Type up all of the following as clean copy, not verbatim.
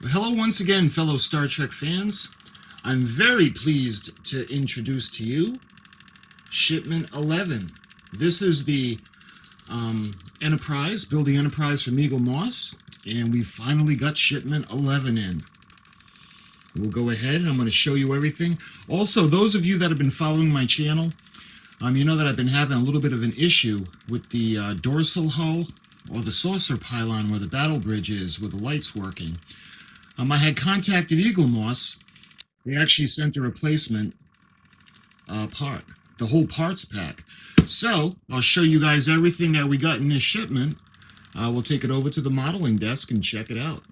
Hello once again, fellow Star Trek fans. I'm very pleased to introduce to you Shipment 11. This is the Enterprise, building Enterprise from Eaglemoss, and we finally got Shipment 11 in. We'll go ahead and I'm going to show you everything. Also, those of you that have been following my channel, you know that I've been having a little bit of an issue with the dorsal hull or the saucer pylon where the battle bridge is, with the lights working. I had contacted Eaglemoss. They actually sent a replacement part, the whole parts pack. So I'll show you guys everything that we got in this shipment. We'll take it over to the modeling desk and check it out.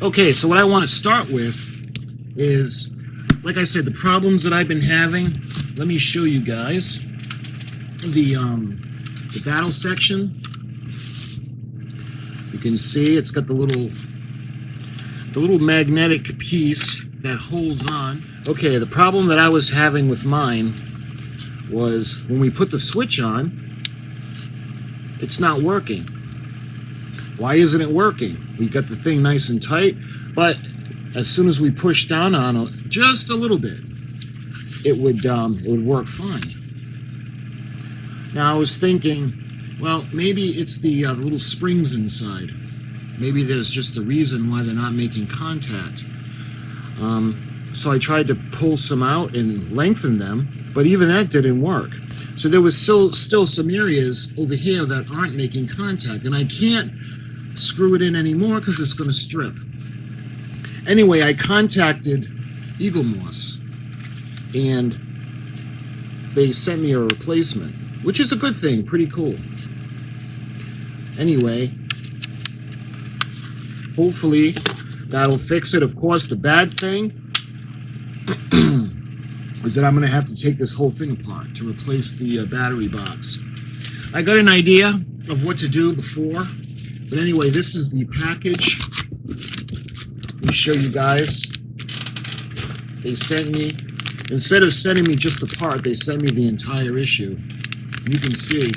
Okay, so what I want to start with is, like I said, the problems that I've been having. Let me show you guys the battle section. You can see it's got the little magnetic piece that holds on. Okay, the problem that I was having with mine was when we put the switch on, it's not working. Why isn't it working? We got the thing nice and tight, but as soon as we push down on it just a little bit, it would work fine. Now I was thinking, well, maybe it's the little springs inside. Maybe there's just a reason why they're not making contact. So I tried to pull some out and lengthen them, but even that didn't work. So there was still some areas over here that aren't making contact, and I can't screw it in anymore because it's going to strip. Anyway, I contacted Eaglemoss, and they sent me a replacement, which is a good thing, pretty cool. Anyway, hopefully that'll fix it. Of course, the bad thing is that I'm going to have to take this whole thing apart to replace the battery box. I got an idea of what to do before, but anyway, this is the package. Let me show you guys. They sent me, instead of sending me just the part, they sent me the entire issue. You can see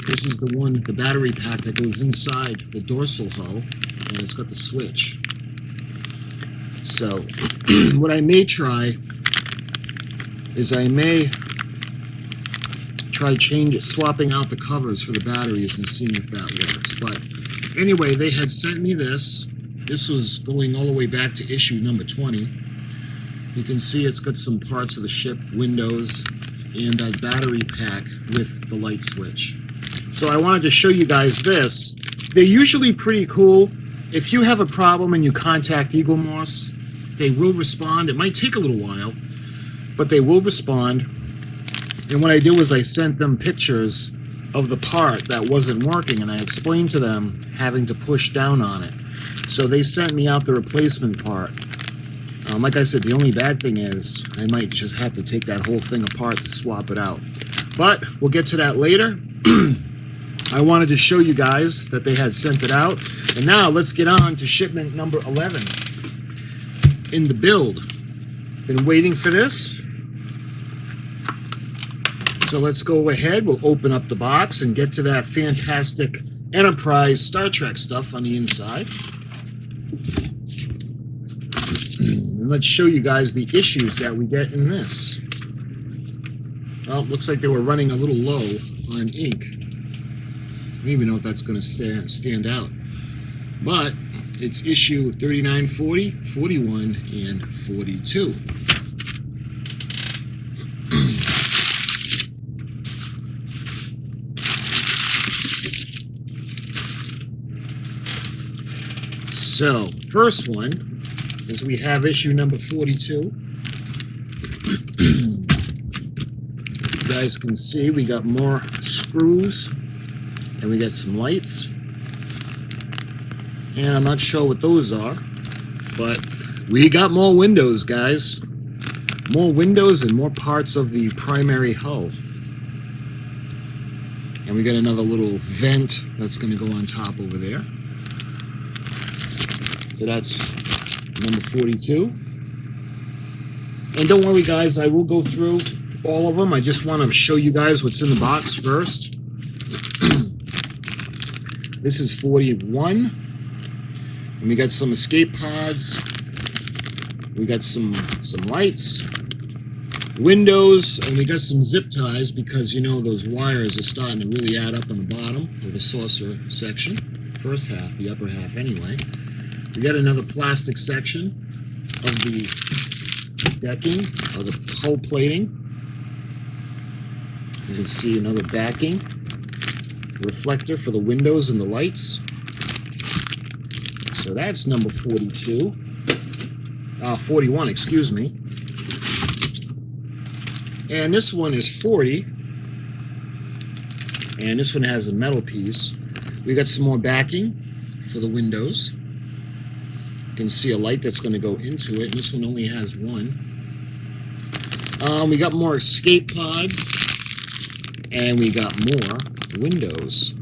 this is the one, the battery pack that goes inside the dorsal hull, and it's got the switch. So what I may try is I may try swapping out the covers for the batteries and seeing if that works. But anyway, they had sent me this. This was going all the way back to issue number 20. You can see it's got some parts of the ship, windows, and a battery pack with the light switch. So I wanted to show you guys this. They're usually pretty cool. If you have a problem and you contact Eaglemoss, they will respond. It might take a little while, but they will respond. And what I did was I sent them pictures of the part that wasn't working, and I explained to them having to push down on it. So they sent me out the replacement part. Like I said, the only bad thing is I might just have to take that whole thing apart to swap it out. But we'll get to that later. I wanted to show you guys that they had sent it out. And now let's get on to shipment number 11 in the build. Been waiting for this. So let's go ahead. We'll open up the box and get to that fantastic Enterprise Star Trek stuff on the inside. And let's show you guys the issues that we get in this. Well, it looks like they were running a little low on ink. I don't even know if that's going to stand out. But it's issue 39, 40, 41, and 42. So, first one is we have issue number 42. You guys can see we got more screws and we got some lights. And I'm not sure what those are, but we got more windows, guys. More windows and more parts of the primary hull. And we got another little vent that's going to go on top over there. So that's number 42. And don't worry, guys, I will go through all of them. I just want to show you guys what's in the box first. This is 41. And we got some escape pods. We got some lights, windows, and we got some zip ties because, you know, those wires are starting to really add up on the bottom of the saucer section. First half, the upper half anyway. We got another plastic section of the decking, or the hull plating. You can see another backing reflector for the windows and the lights. So that's number 42. 41, excuse me. And this one is 40. And this one has a metal piece. We got some more backing for the windows. You can see a light that's going to go into it. And this one only has one. We got more escape pods. And we got more windows.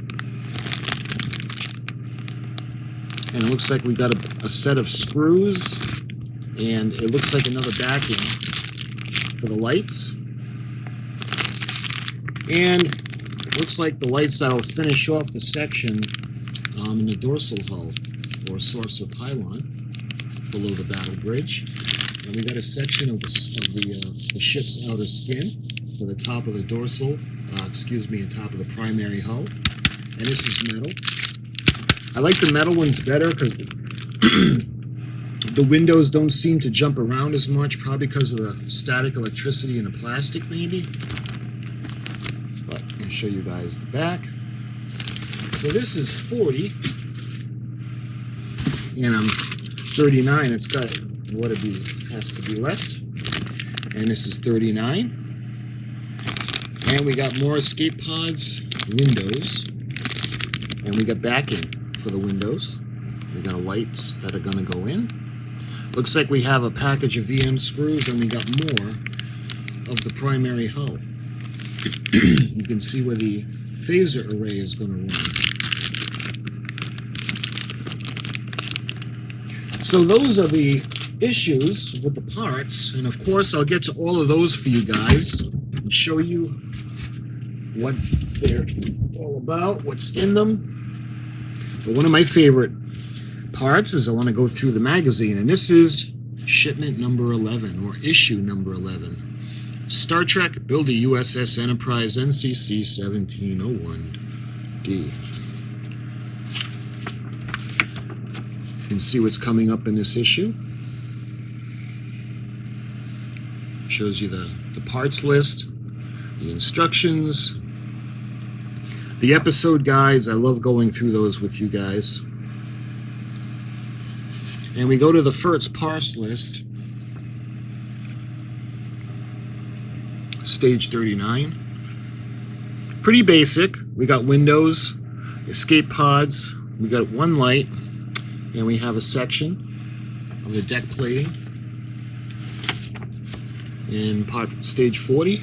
And it looks like we got a set of screws. And it looks like another backing for the lights. And it looks like the lights that'll finish off the section in the dorsal hull, or saucer pylon, below the battle bridge. And we got a section of the ship's outer skin for the top of the dorsal, on top of the primary hull. And this is metal. I like the metal ones better because the windows don't seem to jump around as much, probably because of the static electricity in the plastic, maybe. But I'll show you guys the back. So this is 40, and 39. It's got what has to be left, and this is 39. And we got more escape pods, windows, and we got backing for the windows. We got lights that are going to go in. Looks like we have a package of VM screws, and we got more of the primary hull. You can see where the phaser array is going to run. So those are the issues with the parts, and of course I'll get to all of those for you guys and show you what they're all about, what's in them. But one of my favorite parts is I want to go through the magazine, and this is shipment number 11, or issue number 11. Star Trek, build a U.S.S. Enterprise NCC-1701-D. You can see what's coming up in this issue. Shows you the parts list, the instructions, the episode guides. I love going through those with you guys. And we go to the first parts list, stage 39. Pretty basic. We got windows, escape pods, we got one light, and we have a section of the deck plating. In stage 40,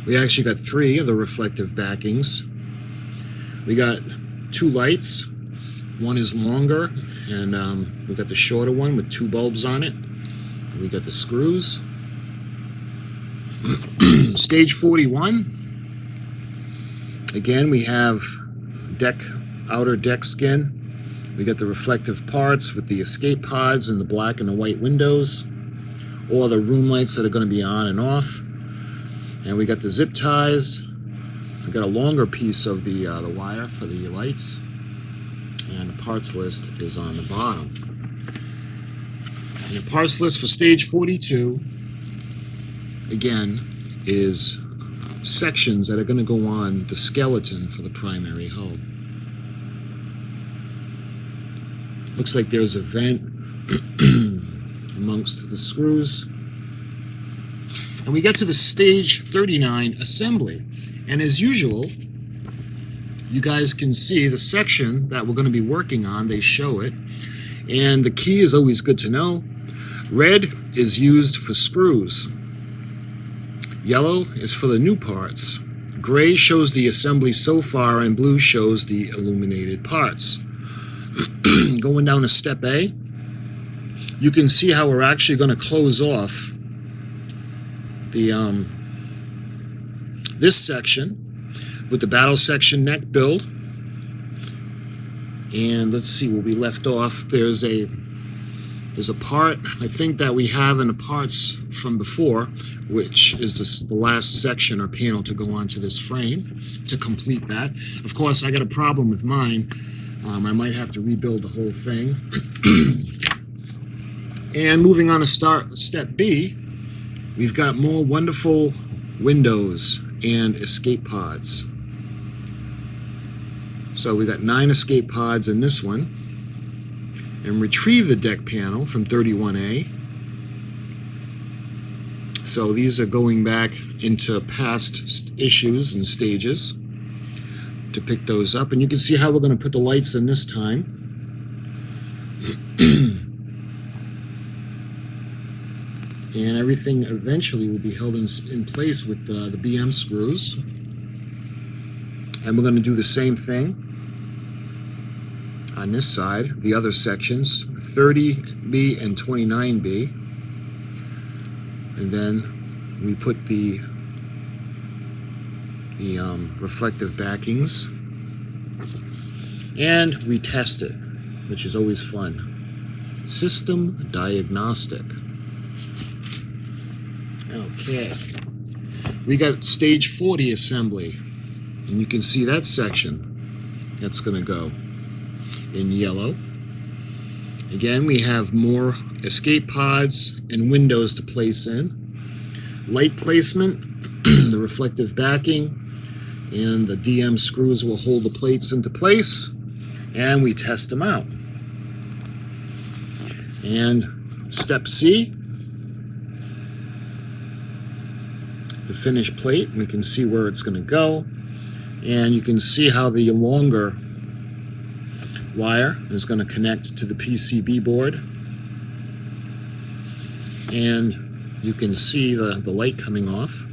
we actually got 3 of the reflective backings. We got 2 lights. One is longer, and we got the shorter one with 2 bulbs on it. We got the screws. Stage 41. Again, we have outer deck skin. We got the reflective parts with the escape pods and the black and the white windows, or the room lights that are going to be on and off. And we got the zip ties. We got a longer piece of the wire for the lights. And the parts list is on the bottom. And the parts list for stage 42, again, is sections that are going to go on the skeleton for the primary hull. Looks like there's a vent amongst the screws. And we get to the stage 39 assembly. And as usual, you guys can see the section that we're going to be working on. They show it. And the key is always good to know. Red is used for screws. Yellow is for the new parts. Gray shows the assembly so far, and blue shows the illuminated parts. Going down to step A, you can see how we're actually going to close off the this section. with the battle section neck build. And let's see where we left off. There's a part, I think, that we have in the parts from before, which is the last section or panel to go onto this frame to complete that. Of course, I got a problem with mine. I might have to rebuild the whole thing. And moving on to step B, we've got more wonderful windows and escape pods. So we got 9 escape pods in this one. And retrieve the deck panel from 31A. So these are going back into past issues and stages to pick those up. And you can see how we're going to put the lights in this time. And everything eventually will be held in place with the BM screws. And we're going to do the same thing on this side, the other sections, 30B and 29B. And then we put the reflective backings. And we test it, which is always fun. System diagnostic. Okay. We got stage 40 assembly. And you can see that section that's going to go in yellow. Again, we have more escape pods and windows to place in. Light placement, the reflective backing, and the DM screws will hold the plates into place, and we test them out. And step C, the finished plate. We can see where it's going to go, and you can see how the longer wire is going to connect to the PCB board, and you can see the light coming off.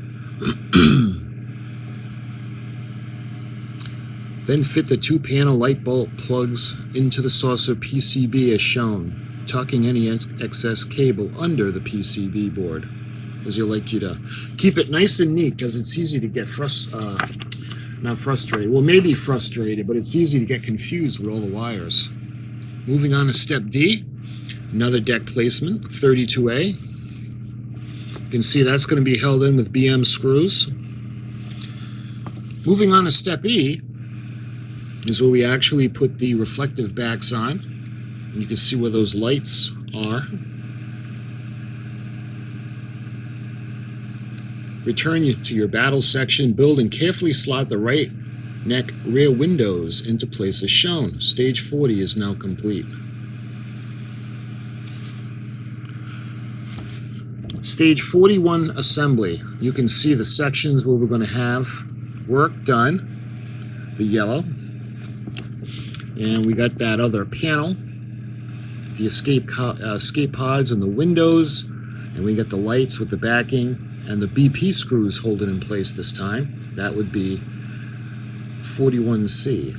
Then fit the 2 panel light bulb plugs into the saucer PCB as shown, tucking any excess cable under the PCB board, as you like you to keep it nice and neat, because it's easy to get not frustrated. Well, maybe frustrated, but it's easy to get confused with all the wires. Moving on to step D, another deck placement, 32A. You can see that's going to be held in with BM screws. Moving on to step E is where we actually put the reflective backs on. And you can see where those lights are. Return to your battle section, build and carefully slot the right neck rear windows into place as shown. Stage 40 is now complete. Stage 41 assembly. You can see the sections where we're going to have work done, the yellow. And we got that other panel, the escape pods and the windows, and we got the lights with the backing. And the BP screws hold it in place this time. That would be 41C.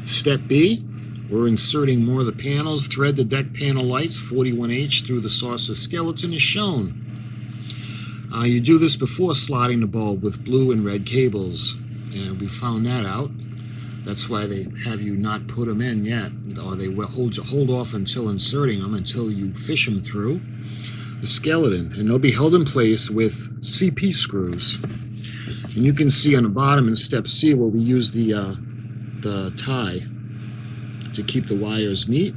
Step B, we're inserting more of the panels. Thread the deck panel lights, 41H, through the saucer skeleton as shown. You do this before slotting the bulb with blue and red cables. And we found that out. That's why they have you not put them in yet, or they will hold off until inserting them, until you fish them through the skeleton, and they'll be held in place with CP screws. And you can see on the bottom in step C where we use the tie to keep the wires neat,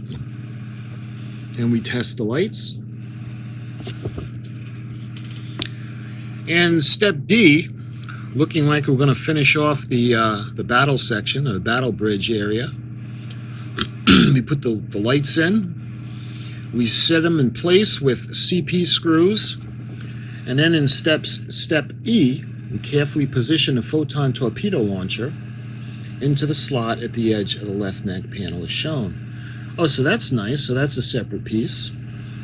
and we test the lights. And step D, looking like we're going to finish off the battle section, or the battle bridge area. We put the lights in. We set them in place with CP screws. And then in step E, we carefully position a photon torpedo launcher into the slot at the edge of the left neck panel as shown. Oh, so that's nice. So that's a separate piece.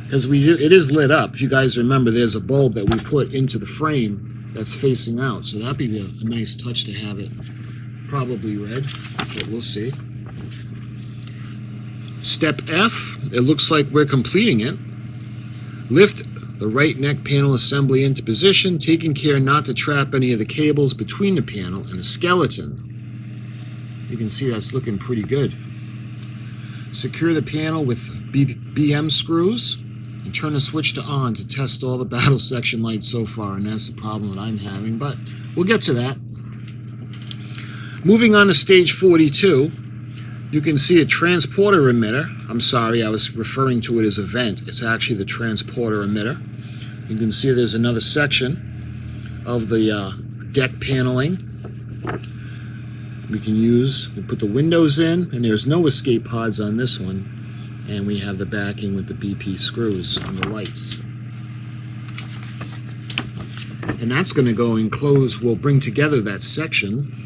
Because it is lit up. If you guys remember, there's a bulb that we put into the frame that's facing out, so that'd be a nice touch to have it probably red, but we'll see. Step F, it looks like we're completing it. Lift the right neck panel assembly into position, taking care not to trap any of the cables between the panel and the skeleton. You can see that's looking pretty good. Secure the panel with BM screws and turn the switch to on to test all the battle section lights so far, and that's the problem that I'm having, but we'll get to that. Moving on to stage 42, you can see a transporter emitter. I'm sorry, I was referring to it as a vent. It's actually the transporter emitter. You can see there's another section of the deck paneling we can use. We put the windows in, and there's no escape pods on this one. And we have the backing with the BP screws on the lights. And that's going to go and close. We'll bring together that section.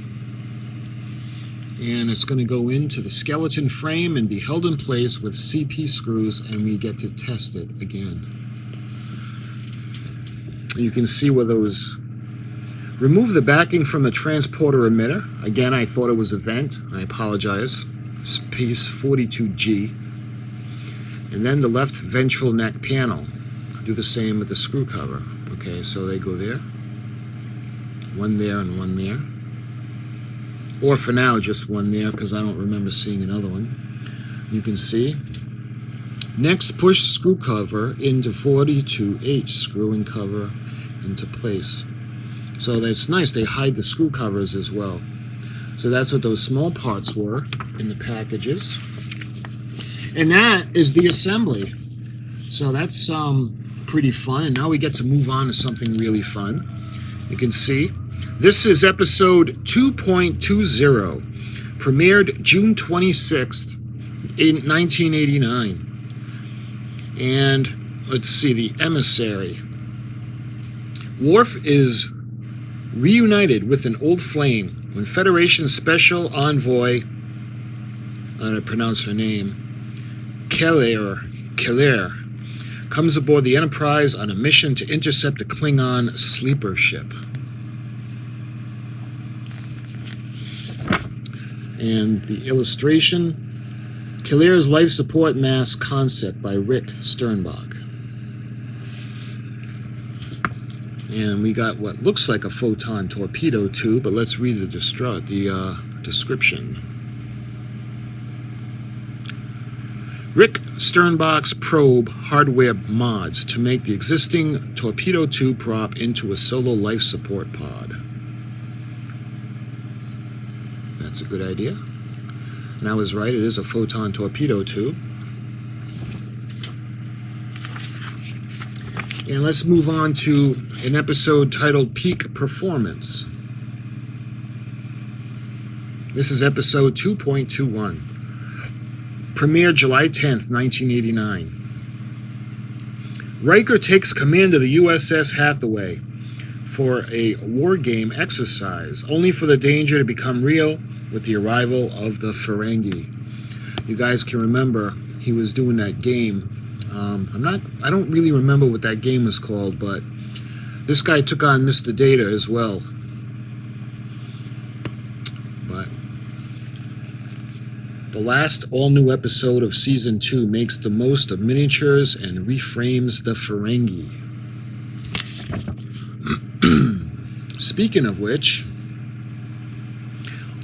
And it's going to go into the skeleton frame and be held in place with CP screws, and we get to test it again. You can see where those... Remove the backing from the transporter emitter. Again, I thought it was a vent. I apologize. Space 42G. And then the left ventral neck panel. Do the same with the screw cover. Okay, so they go there. One there and one there. Or for now, just one there, because I don't remember seeing another one. You can see. Next, push screw cover into 42H, screw and cover into place. So that's nice, they hide the screw covers as well. So that's what those small parts were in the packages. And that is the assembly. So that's pretty fun. And now we get to move on to something really fun. You can see. This is episode 2.20, premiered June 26th, 1989. And let's see, the emissary. Worf is reunited with an old flame when Federation Special Envoy, I'm going to pronounce her name, Keller, comes aboard the Enterprise on a mission to intercept a Klingon sleeper ship. And the illustration, Keller's life support mask concept by Rick Sternbach. And we got what looks like a photon torpedo tube, but let's read the description. Rick Sternbach's probe hardware mods to make the existing torpedo tube prop into a solo life support pod. That's a good idea. And I was right, it is a photon torpedo tube. And let's move on to an episode titled Peak Performance. This is episode 2.21. Premiered July 10th, 1989. Riker takes command of the U.S.S. Hathaway for a war game exercise, only for the danger to become real with the arrival of the Ferengi. You guys can remember he was doing that game. I don't really remember what that game was called, but this guy took on Mr. Data as well. But the last all-new episode of Season 2 makes the most of miniatures and reframes the Ferengi. Speaking of which,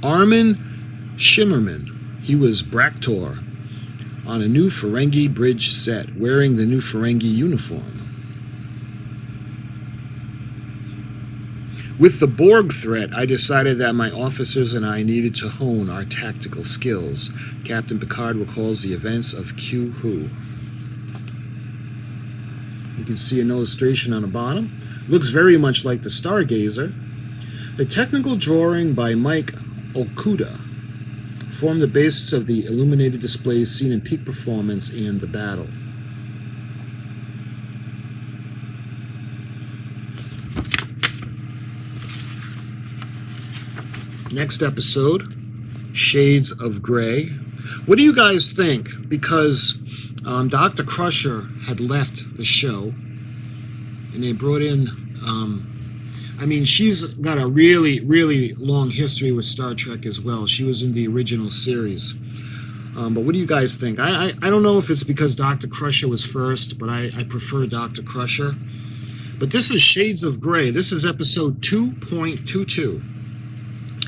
Armin Shimmerman, he was Braktor on a new Ferengi bridge set, wearing the new Ferengi uniform. With the Borg threat, I decided that my officers and I needed to hone our tactical skills. Captain Picard recalls the events of Q-Who. You can see an illustration on the bottom. Looks very much like the Stargazer. The technical drawing by Mike Okuda formed the basis of the illuminated displays seen in Peak Performance and the battle. Next episode, Shades of Grey. What do you guys think? Because Dr. Crusher had left the show, and they brought in, she's got a really, really long history with Star Trek as well. She was in the original series. But what do you guys think? I don't know if it's because Dr. Crusher was first, but I prefer Dr. Crusher. But this is Shades of Grey. This is episode 2.22.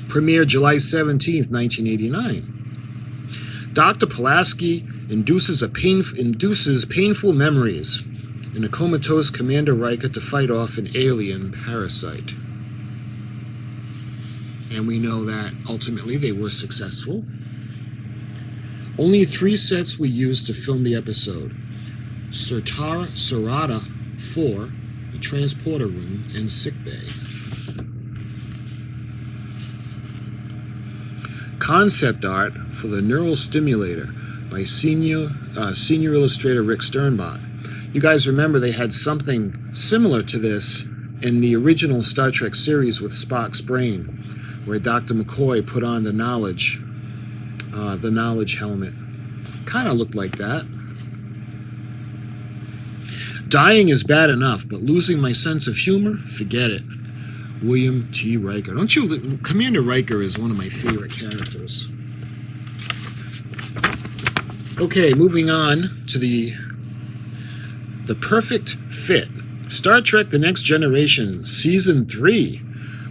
Premiered July 17th, 1989. Dr. Pulaski induces painful memories in a comatose Commander Riker to fight off an alien parasite. And we know that ultimately they were successful. Only 3 sets were used to film the episode. Serata 4, the transporter room, and sickbay. Concept art for the Neural Stimulator by senior illustrator Rick Sternbach. You guys remember they had something similar to this in the original Star Trek series with Spock's brain, where Dr. McCoy put on the knowledge helmet. Kind of looked like that. Dying is bad enough, but losing my sense of humor, forget it. William T. Riker. Commander Riker is one of my favorite characters. Okay, moving on to the Perfect Fit. Star Trek The Next Generation, Season 3,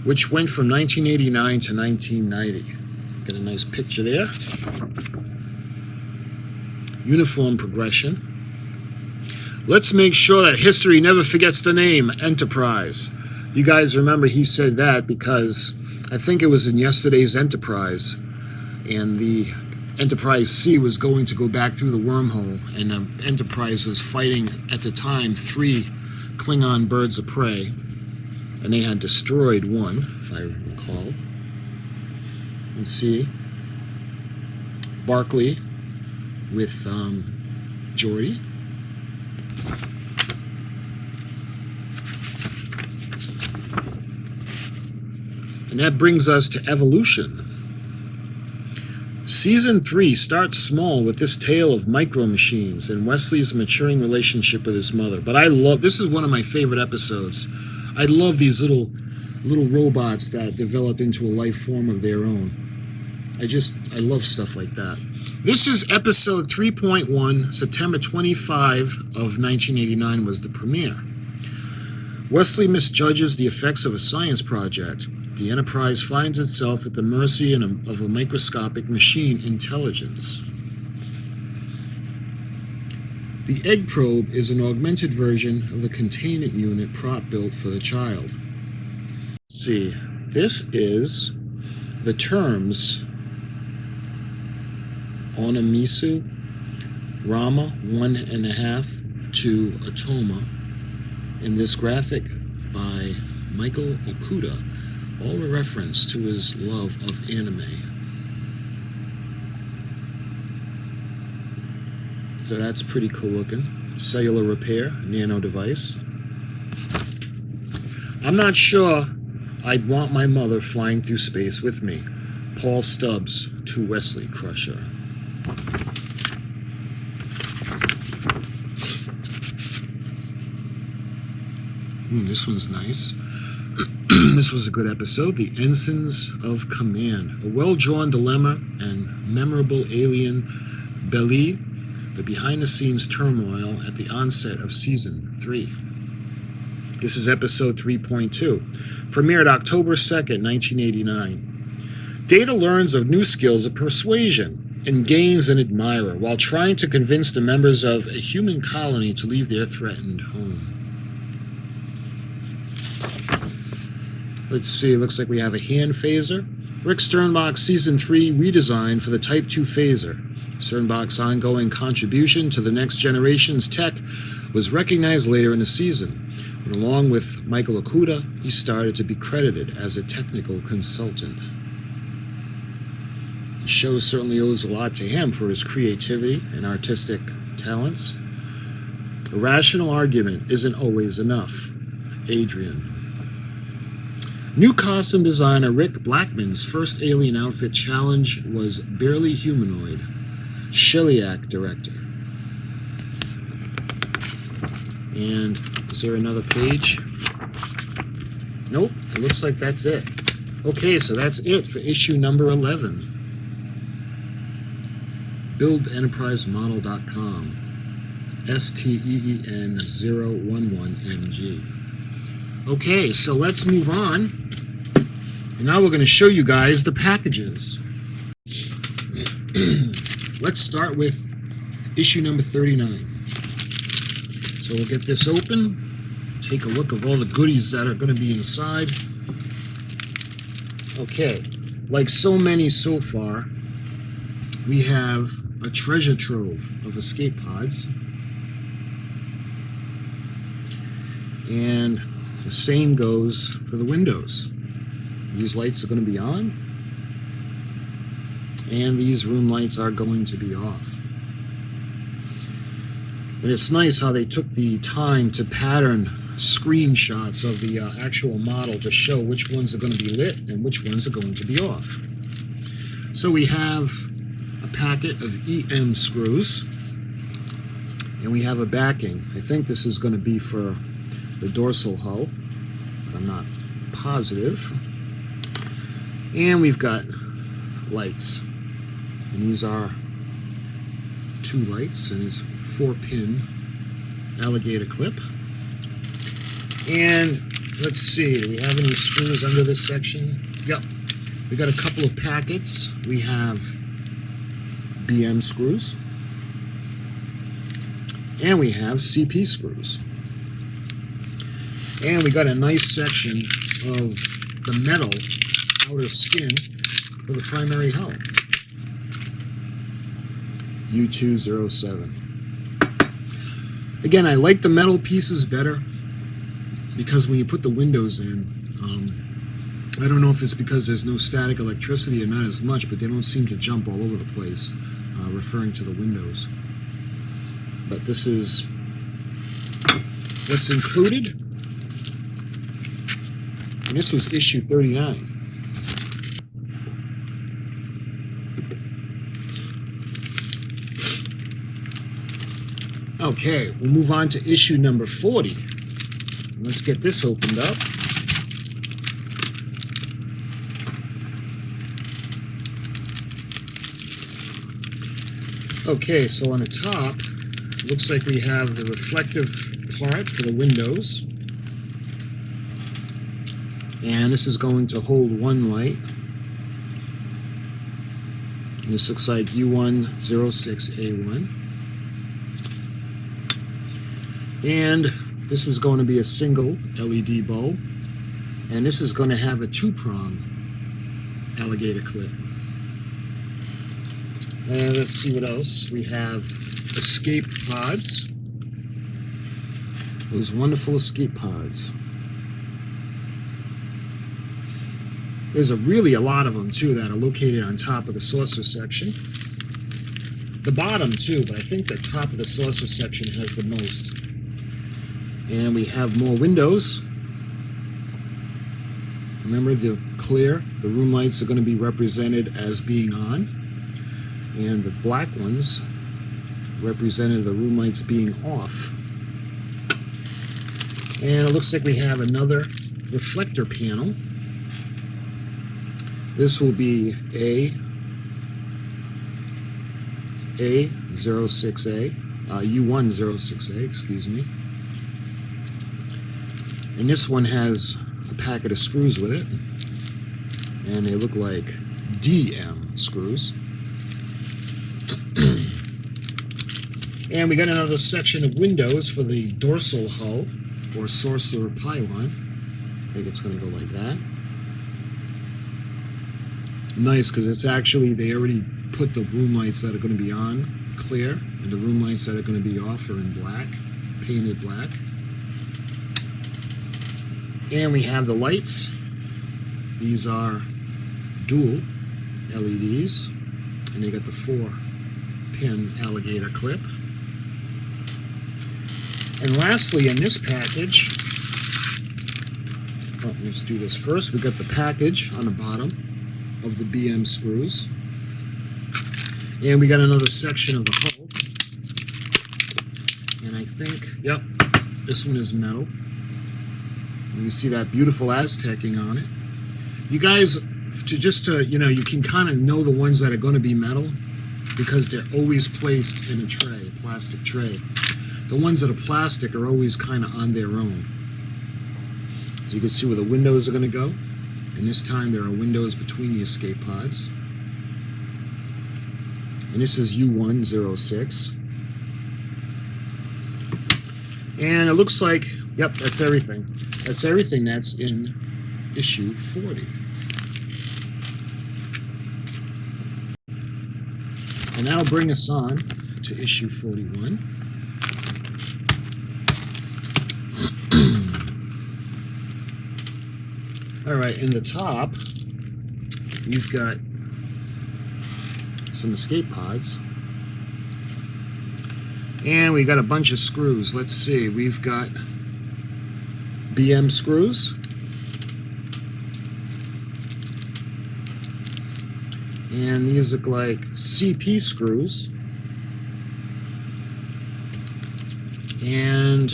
which went from 1989 to 1990. Get a nice picture there. Uniform progression. Let's make sure that history never forgets the name, Enterprise. You guys remember he said that because I think it was in yesterday's Enterprise, and the Enterprise C was going to go back through the wormhole, and the Enterprise was fighting, at the time, 3 Klingon birds of prey, and they had destroyed one, if I recall. You can see Barclay with Geordi. And that brings us to evolution. Season 3 starts small with this tale of micro machines and Wesley's maturing relationship with his mother. But this is one of my favorite episodes. I love these little robots that developed into a life form of their own. I love stuff like that. This is episode 3.1, September 25 of 1989 was the premiere. Wesley misjudges the effects of a science project. The Enterprise finds itself at the mercy of a microscopic machine intelligence. The egg probe is an augmented version of the containment unit prop built for the child. Let's see, this is the terms Onamisu, Rama 1.5 to Atoma, in this graphic by Michael Okuda, all a reference to his love of anime. So that's pretty cool looking. Cellular repair, nano device. I'm not sure I'd want my mother flying through space with me. Paul Stubbs to Wesley Crusher. This one's nice. This was a good episode. The Ensigns of Command. A well-drawn dilemma and memorable alien Beli, the behind-the-scenes turmoil at the onset of Season 3. This is episode 3.2. Premiered October 2nd, 1989. Data learns of new skills of persuasion and gains an admirer while trying to convince the members of a human colony to leave their threatened home. Let's see, looks like we have a hand phaser. Rick Sternbach Season 3 redesign for the Type 2 phaser. Sternbach's ongoing contribution to the next generation's tech was recognized later in the season, when along with Michael Okuda, he started to be credited as a technical consultant. The show certainly owes a lot to him for his creativity and artistic talents. A rational argument isn't always enough. Adrian. New costume designer Rick Blackman's first alien outfit challenge was barely humanoid. Sheliak director. And is there another page? Nope, it looks like that's it. Okay, so that's it for issue number 11. buildenterprisemodel.com. STEEN011MG. Okay, so let's move on. And now we're going to show you guys the packages. Let's start with issue number 39. So we'll get this open, take a look of all the goodies that are going to be inside. Okay, like so many so far, we have a treasure trove of escape pods. And the same goes for the windows. These lights are going to be on, and these room lights are going to be off. And it's nice how they took the time to pattern screenshots of the actual model to show which ones are going to be lit and which ones are going to be off. So we have a packet of EM screws, and we have a backing. I think this is going to be for the dorsal hull, but I'm not positive. And we've got lights, and these are 2 lights, and it's 4-pin alligator clip. And let's see, do we have any screws under this section? Yep, we got a couple of packets. We have BM screws, and we have CP screws. And we got a nice section of the metal outer skin for the primary hull. U.S.S. Again, I like the metal pieces better because when you put the windows in, I don't know if it's because there's no static electricity or not as much, but they don't seem to jump all over the place, referring to the windows. But this is what's included. And this was issue 39. Okay, we'll move on to issue number 40. Let's get this opened up. Okay, so on the top, it looks like we have the reflective part for the windows. And this is going to hold 1 light. And this looks like U106A1. And this is going to be a single LED bulb. And this is going to have a 2-prong alligator clip. And let's see what else. We have escape pods. Those wonderful escape pods. There's really a lot of them, too, that are located on top of the saucer section. The bottom, too, but I think the top of the saucer section has the most. And we have more windows. Remember, the clear, the room lights are going to be represented as being on. And the black ones represented the room lights being off. And it looks like we have another reflector panel. This will be U106A, excuse me. And this one has a packet of screws with it. And they look like DM screws. And we got another section of windows for the dorsal hull, or saucer pylon. I think it's going to go like that. Nice, because it's actually, they already put the room lights that are going to be on clear, and the room lights that are going to be off are in black, painted black. And we have the lights. These are dual LEDs, and they got the 4-pin alligator clip. And lastly, in this package, let's do this first. We got the package on the bottom of the BM screws. And we got another section of the hull. And I think, yep, this one is metal. And you see that beautiful Aztecing on it. You guys, you can kind of know the ones that are going to be metal because they're always placed in a tray, a plastic tray. The ones that are plastic are always kind of on their own. So you can see where the windows are going to go. And this time there are windows between the escape pods. And this is U.S.S. And it looks like, yep, that's everything. That's everything that's in issue 40. And that'll bring us on to issue 41. All right, in the top, we've got some escape pods. And we got a bunch of screws. Let's see, we've got BM screws. And these look like CP screws. And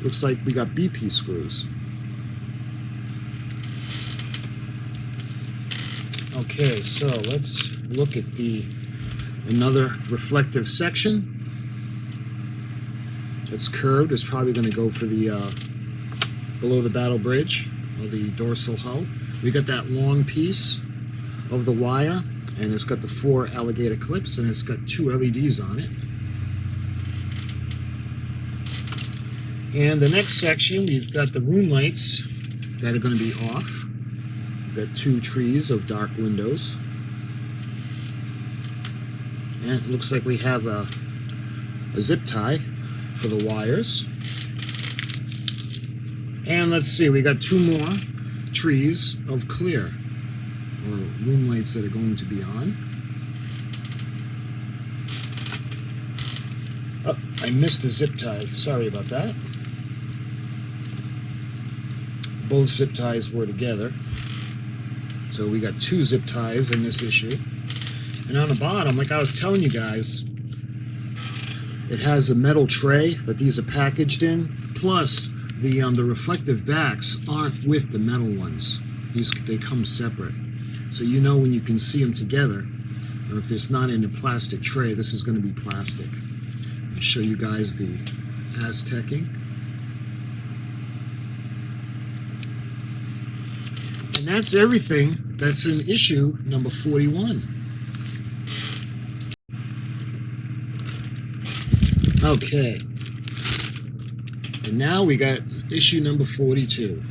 looks like we got BP screws. Okay, so let's look at another reflective section. It's curved. It's probably going to go for the below the battle bridge or the dorsal hull. We got that long piece of the wire, and it's got the 4 alligator clips, and it's got 2 LEDs on it. And the next section, we've got the room lights that are going to be off. We've got 2 trees of dark windows. And it looks like we have a zip tie for the wires. And let's see, we got 2 more trees of clear, or room lights that are going to be on. Oh, I missed a zip tie. Sorry about that. Both zip ties were together. So we got 2 zip ties in this issue. And on the bottom, like I was telling you guys, it has a metal tray that these are packaged in, plus the reflective backs aren't with the metal ones. They come separate. So you know when you can see them together, or if it's not in a plastic tray, this is going to be plastic. I'll show you guys the Aztecing. And that's everything that's in issue number 41. Okay. And now we got issue number 42.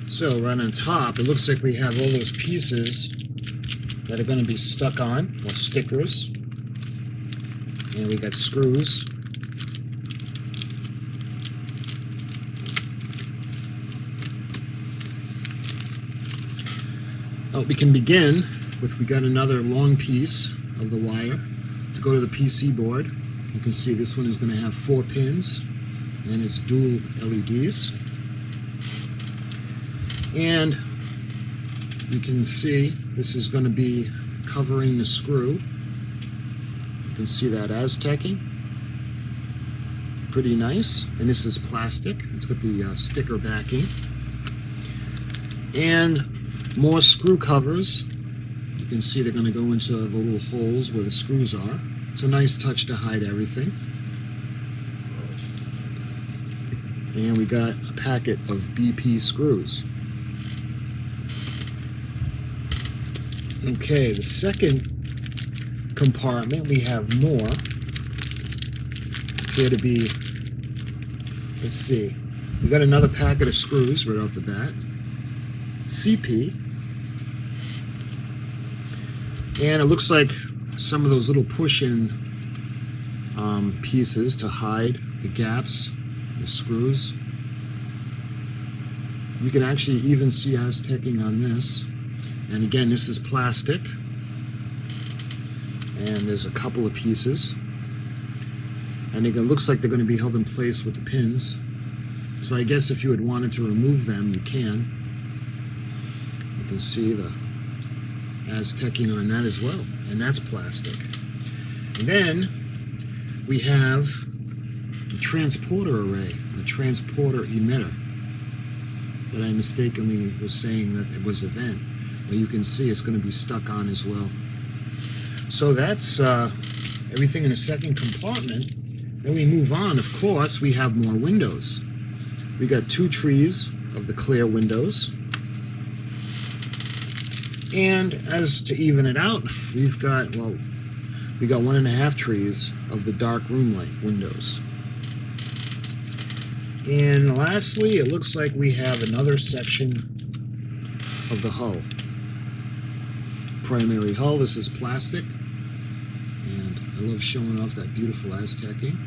So right on top, it looks like we have all those pieces that are going to be stuck on, or stickers. And we got screws. Oh, we can begin with, we got another long piece of the wire to go to the PC board. You can see this one is going to have 4 pins, and it's dual LEDs. And you can see this is going to be covering the screw. You can see that Aztecing. Pretty nice. And this is plastic. It's got the sticker backing. And more screw covers. You can see they're going to go into the little holes where the screws are. It's a nice touch to hide everything. And we got a packet of BP screws. Okay, the second compartment, we have more. Appear to be, let's see, we got another packet of screws right off the bat. CP. And it looks like some of those little push-in pieces to hide the gaps, the screws. You can actually even see Aztecing on this. And again, this is plastic. And there's a couple of pieces. And it looks like they're going to be held in place with the pins. So I guess if you had wanted to remove them, you can. You can see the Aztecing on that as well. And that's plastic. And then we have transporter array, a transporter emitter that I mistakenly was saying that it was a vent. Well, you can see it's going to be stuck on as well. So that's everything in the second compartment. Then we move on. Of course, we have more windows. We got 2 trees of the clear windows. And as to even it out, we've got, well, we got 1.5 trees of the dark room light windows. And lastly, it looks like we have another section of the hull. Primary hull, this is plastic. And I love showing off that beautiful Aztecing.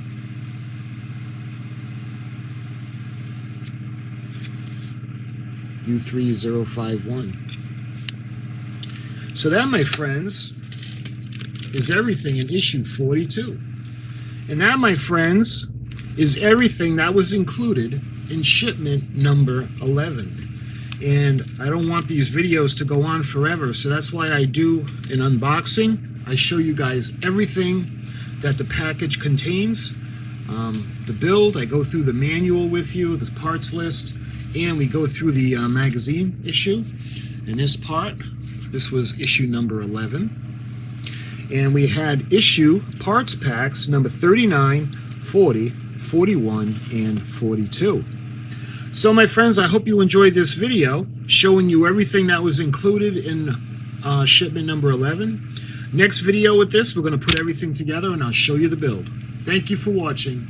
U3051. So that, my friends, is everything in issue 42. And that, my friends, is everything that was included in shipment number 11. And I don't want these videos to go on forever, so that's why I do an unboxing. I show you guys everything that the package contains. The build, I go through the manual with you, the parts list, and we go through the magazine issue. And this part, this was issue number 11. And we had issue parts packs number 39, 40, 41, and 42. So my friends, I hope you enjoyed this video showing you everything that was included in shipment number 11. Next video with this, we're going to put everything together and I'll show you the build. Thank you for watching.